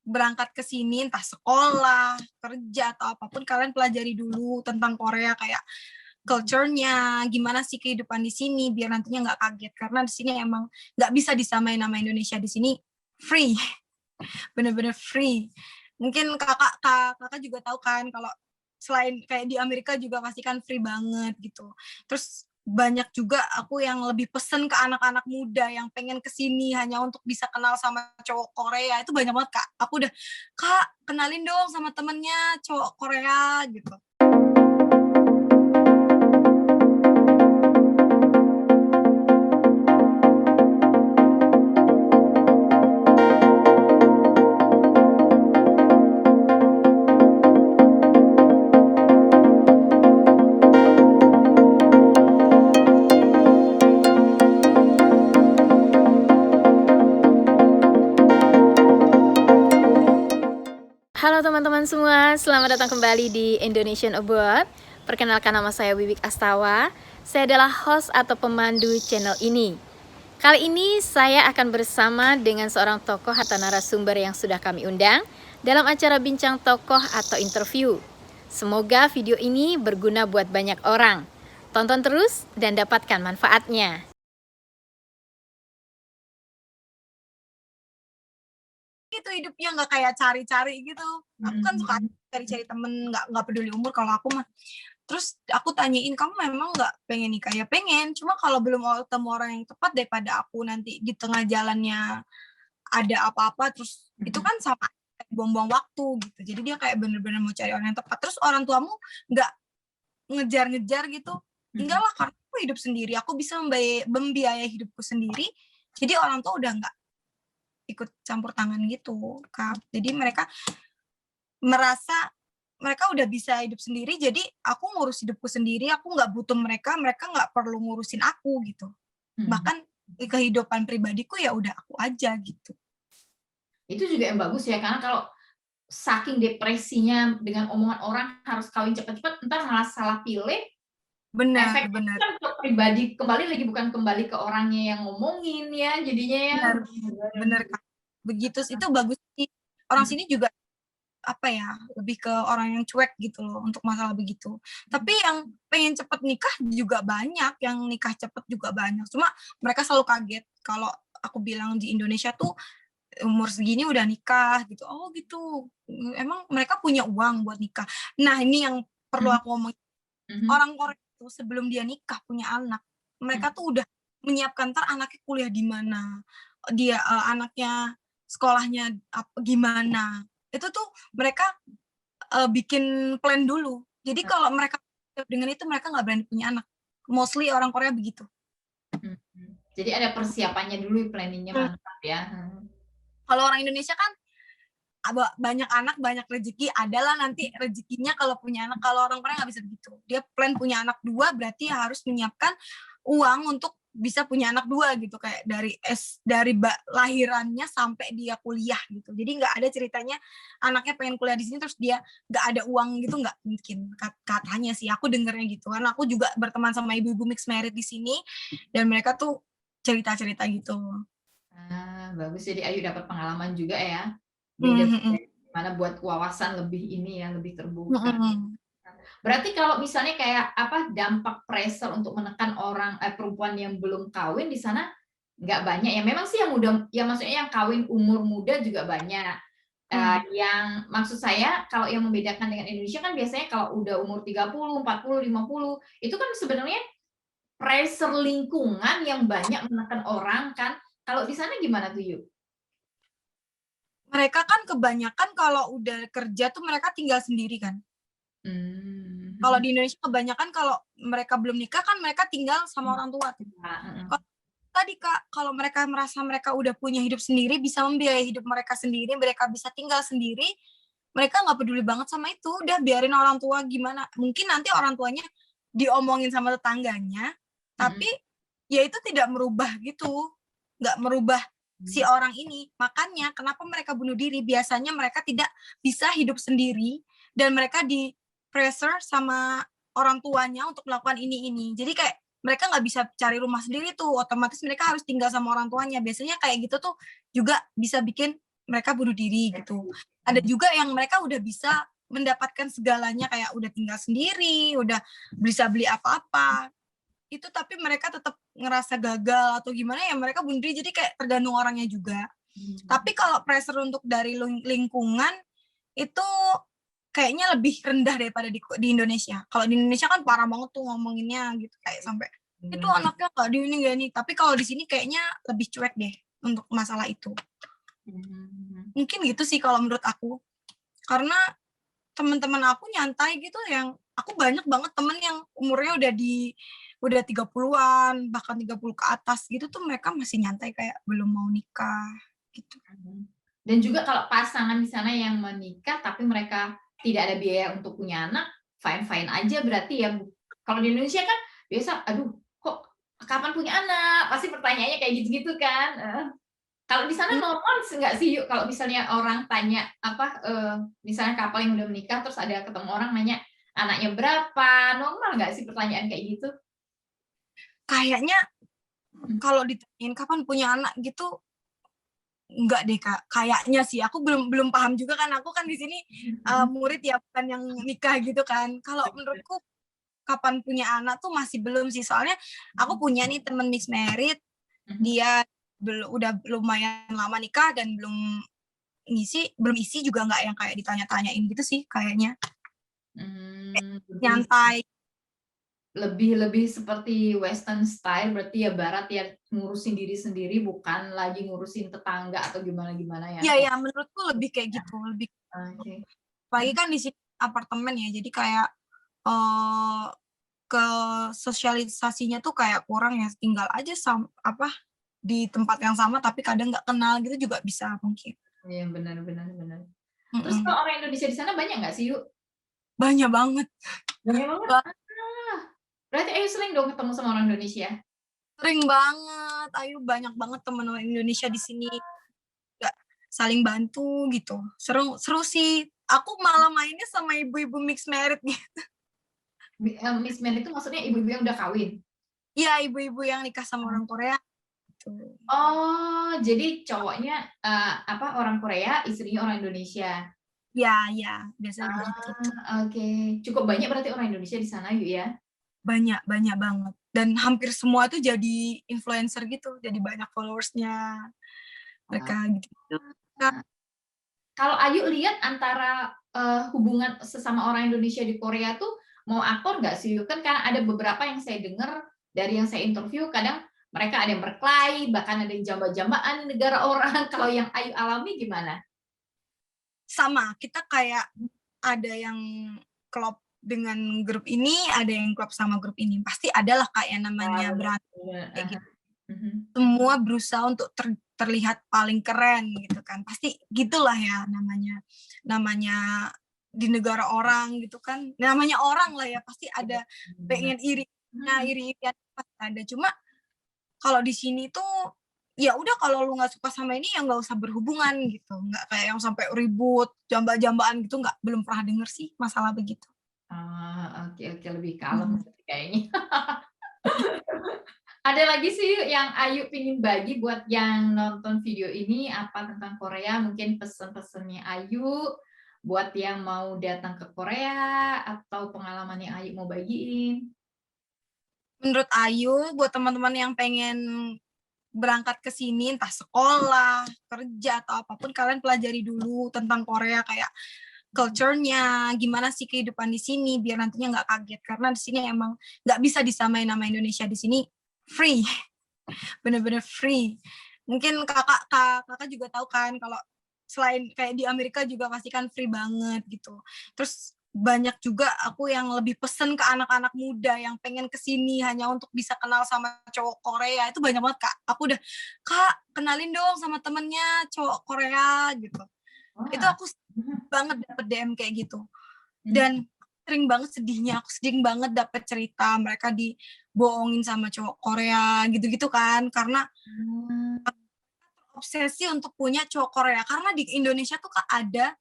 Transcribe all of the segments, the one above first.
berangkat ke sini, entah sekolah, kerja, atau apapun, kalian pelajari dulu tentang Korea, kayak culture-nya, gimana sih kehidupan di sini, biar nantinya nggak kaget. Karena di sini emang nggak bisa disamain nama Indonesia. Di sini free, bener-bener free. Mungkin kakak juga tahu kan, kalau selain kayak di Amerika juga pasti kan free banget gitu. Terus banyak juga aku yang lebih pesen ke anak-anak muda yang pengen kesini hanya untuk bisa kenal sama cowok Korea. Itu banyak banget, Kak. Aku udah, Kak, kenalin dong sama temennya cowok Korea gitu. Halo teman-teman semua, selamat datang kembali di Indonesian Abroad. Perkenalkan, nama saya Wiwik Astawa. Saya adalah host atau pemandu channel ini. Kali ini saya akan bersama dengan seorang tokoh atau narasumber yang sudah kami undang dalam acara bincang tokoh atau interview. Semoga video ini berguna buat banyak orang. Tonton terus dan dapatkan manfaatnya. Itu hidupnya nggak kayak cari-cari gitu. Aku kan suka cari-cari temen, nggak peduli umur kalau aku mah. Terus aku tanyain, kamu memang nggak pengen nikah? Ya pengen, cuma kalau belum ketemu orang yang tepat, daripada aku nanti di tengah jalannya ada apa-apa, terus itu kan sama buang-buang waktu gitu. Jadi dia kayak bener-bener mau cari orang yang tepat. Terus orang tuamu nggak ngejar-ngejar gitu. Enggak lah, karena aku hidup sendiri, aku bisa membiayai hidupku sendiri. Jadi orang tua udah nggak ikut campur tangan gitu, Kak. Jadi mereka merasa mereka udah bisa hidup sendiri, jadi aku ngurus hidupku sendiri, aku nggak butuh mereka, mereka nggak perlu ngurusin aku gitu. Bahkan di kehidupan pribadiku ya udah aku aja gitu. Itu juga yang bagus ya, karena kalau saking depresinya dengan omongan orang harus kawin cepet-cepet, entar malah salah pilih, Benar, efeknya benar. kan ke pribadi, kembali lagi bukan kembali ke orangnya yang ngomongin ya, jadinya ya. Benar, benar, Kak. Begitu itu bagus sih. Orang sini juga apa ya, lebih ke orang yang cuek gitu loh untuk masalah begitu. Tapi yang pengen cepet nikah juga banyak, yang nikah cepet juga banyak. Cuma mereka selalu kaget kalau aku bilang di Indonesia tuh umur segini udah nikah gitu. Oh gitu. Emang mereka punya uang buat nikah. Nah, ini yang perlu aku ngomong. Orang Korea itu sebelum dia nikah punya anak, mereka tuh udah menyiapkan ntar anaknya kuliah di mana, dia anaknya sekolahnya gimana. Itu tuh mereka bikin plan dulu. Jadi kalau mereka dengan itu mereka nggak berani punya anak. Mostly orang Korea begitu. Jadi ada persiapannya dulu, planningnya mantap ya. Kalau orang Indonesia kan banyak anak banyak rezeki, adalah nanti rezekinya kalau punya anak. Kalau orang Korea nggak bisa begitu, dia plan punya anak 2 berarti harus menyiapkan uang untuk bisa punya anak 2 gitu, kayak dari lahirannya sampai dia kuliah gitu. Jadi nggak ada ceritanya anaknya pengen kuliah di sini terus dia nggak ada uang gitu, nggak mungkin, katanya sih, aku dengernya gitu. Karena aku juga berteman sama ibu-ibu mixed married di sini dan mereka tuh cerita-cerita gitu. Bagus, jadi Ayu dapat pengalaman juga ya. Beda gimana buat wawasan lebih ini ya, lebih terbuka. Berarti kalau misalnya kayak apa, dampak pressure untuk menekan orang perempuan yang belum kawin di sana nggak banyak ya. Memang sih yang muda, ya maksudnya yang kawin umur muda juga banyak. Yang maksud saya kalau yang membedakan dengan Indonesia kan biasanya kalau udah umur 30, 40, 50 itu kan sebenarnya pressure lingkungan yang banyak menekan orang kan. Kalau di sana gimana tuh, Yu? Mereka kan kebanyakan kalau udah kerja tuh mereka tinggal sendiri kan. Kalau di Indonesia kebanyakan kalau mereka belum nikah kan mereka tinggal sama orang tua tuh. Tadi Kak, kalau mereka merasa mereka udah punya hidup sendiri, bisa membiayai hidup mereka sendiri, mereka bisa tinggal sendiri, mereka nggak peduli banget sama itu, udah biarin orang tua gimana. Mungkin nanti orang tuanya diomongin sama tetangganya, tapi ya itu tidak merubah gitu, nggak merubah si orang ini. Makanya kenapa mereka bunuh diri, biasanya mereka tidak bisa hidup sendiri dan mereka di pressure sama orang tuanya untuk melakukan ini. Jadi kayak mereka nggak bisa cari rumah sendiri tuh, otomatis mereka harus tinggal sama orang tuanya. Biasanya kayak gitu tuh juga bisa bikin mereka bunuh diri gitu. Ada juga yang mereka udah bisa mendapatkan segalanya, kayak udah tinggal sendiri, udah bisa beli apa-apa. Itu tapi mereka tetap ngerasa gagal atau gimana ya, mereka bunuh diri. Jadi kayak tergantung orangnya juga. Tapi kalau pressure untuk dari lingkungan itu kayaknya lebih rendah daripada di Indonesia. Kalau di Indonesia kan parah banget tuh ngomonginnya gitu, kayak sampai itu anaknya nggak di ini gak nih. Tapi kalau di sini kayaknya lebih cuek deh untuk masalah itu. Mungkin gitu sih kalau menurut aku. Karena teman-teman aku nyantai gitu, yang aku banyak banget temen yang umurnya udah 30-an, bahkan 30 ke atas gitu tuh, mereka masih nyantai kayak belum mau nikah gitu. Dan juga kalau pasangan di sana yang menikah tapi mereka tidak ada biaya untuk punya anak, fine-fine aja berarti ya. Kalau di Indonesia kan biasa, aduh kok kapan punya anak? Pasti pertanyaannya kayak gitu-gitu kan. Kalau di sana normal nggak sih yuk, kalau misalnya orang tanya misalnya couple yang udah menikah terus ada ketemu orang nanya anaknya berapa, normal nggak sih pertanyaan kayak gitu? Kayaknya kalau ditanyain kapan punya anak gitu, enggak deh Kak. Kayaknya sih, aku belum paham juga kan. Aku kan di sini murid ya, bukan yang nikah gitu kan. Kalau menurutku kapan punya anak tuh masih belum sih. Soalnya aku punya nih temen mixed married, dia udah lumayan lama nikah dan belum isi juga, nggak yang kayak ditanya-tanyain gitu sih kayaknya. Nyantai. Lebih seperti western style, berarti ya barat ya, ngurusin diri sendiri, bukan lagi ngurusin tetangga atau gimana ya. Iya, menurutku lebih kayak gitu, lebih. Apalagi kan di sini apartemen ya, jadi kayak ke sosialisasinya tuh kayak kurang ya, tinggal aja di tempat yang sama tapi kadang nggak kenal gitu juga bisa mungkin. Iya, benar. Terus kalau orang Indonesia di sana banyak nggak sih yuk? Banyak banget. Banyak banget. Berarti Ayu sering dong ketemu sama orang Indonesia? Sering banget. Ayu banyak banget teman orang Indonesia di sini. Nggak saling bantu gitu. Seru sih. Aku malah mainnya sama ibu-ibu mixed married gitu. Mixed married itu maksudnya ibu-ibu yang udah kawin? Iya, ibu-ibu yang nikah sama orang Korea. Oh, jadi cowoknya orang Korea, istrinya orang Indonesia. Ya, biasanya gitu. Oke. Cukup banyak berarti orang Indonesia di sana yuk ya? Banyak banget. Dan hampir semua tuh jadi influencer gitu, jadi banyak followersnya mereka gitu. Kalau Ayu lihat antara hubungan sesama orang Indonesia di Korea tuh mau akur nggak sih? Kan karena ada beberapa yang saya dengar dari yang saya interview, kadang mereka ada yang berkelahi, bahkan ada yang jamba-jambaan di negara orang. Kalau yang Ayu alami gimana? Sama, kita kayak ada yang klop dengan grup ini, ada yang klop sama grup ini. Pasti adalah kayak namanya berantem kayak gitu. Semua berusaha untuk terlihat paling keren gitu kan. Pasti gitulah ya namanya di negara orang gitu kan. Namanya orang lah ya, pasti ada pengen iri-irian pasti ada. Cuma kalau di sini tuh ya udah, kalau lu nggak suka sama ini ya nggak usah berhubungan gitu, nggak kayak yang sampai ribut jamba-jambaan gitu, belum pernah denger sih masalah begitu. Oke, lebih kalem kayaknya. Ada lagi sih yang Ayu pingin bagi buat yang nonton video ini apa tentang Korea, mungkin pesen-pesennya Ayu buat yang mau datang ke Korea atau pengalaman yang Ayu mau bagiin. Menurut Ayu, buat teman-teman yang pengen berangkat ke sini, entah sekolah, kerja, atau apapun, kalian pelajari dulu tentang Korea, kayak culture-nya, gimana sih kehidupan di sini, biar nantinya nggak kaget. Karena di sini emang nggak bisa disamain nama Indonesia. Di sini free, bener-bener free. Mungkin kakak juga tahu kan, kalau selain kayak di Amerika juga pasti kan free banget gitu. Terus banyak juga aku yang lebih pesen ke anak-anak muda yang pengen kesini hanya untuk bisa kenal sama cowok Korea. Itu banyak banget Kak. Aku udah, Kak kenalin dong sama temennya cowok Korea gitu. Itu aku banget dapet DM kayak gitu. Dan sering banget sedihnya, aku sering banget dapet cerita mereka dibohongin sama cowok Korea gitu-gitu kan. Karena obsesi untuk punya cowok Korea. Karena di Indonesia tuh Kak ada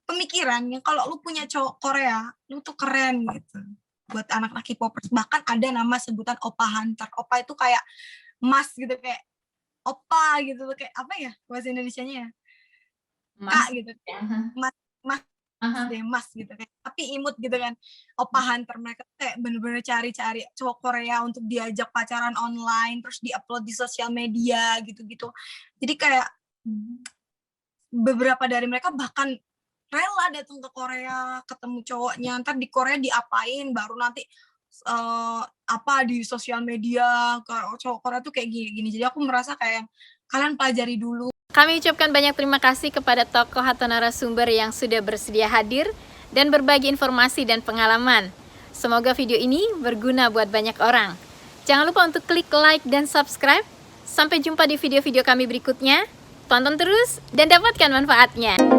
pemikiran yang kalau lu punya cowok Korea, lu tuh keren gitu. Buat anak-anak K-popers, bahkan ada nama sebutan Oppa Hunter. Oppa itu kayak mas gitu, kayak opa gitu, kayak apa ya bahasa Indonesianya ya? Mas, Kak gitu, ya. mas mas Aha. deh, mas gitu kayak tapi imut gitu kan. Opa hunter mereka kayak bener-bener cari-cari cowok Korea untuk diajak pacaran online, terus di-upload di sosial media gitu-gitu. Jadi kayak beberapa dari mereka bahkan rela datang ke Korea, ketemu cowoknya, ntar di Korea diapain, baru nanti apa di sosial media kalau cowok Korea tuh kayak gini-gini. Jadi aku merasa kayak kalian pelajari dulu. Kami ucapkan banyak terima kasih kepada tokoh atau narasumber yang sudah bersedia hadir dan berbagi informasi dan pengalaman. Semoga video ini berguna buat banyak orang. Jangan lupa untuk klik like dan subscribe. Sampai jumpa di video-video kami berikutnya. Tonton terus dan dapatkan manfaatnya.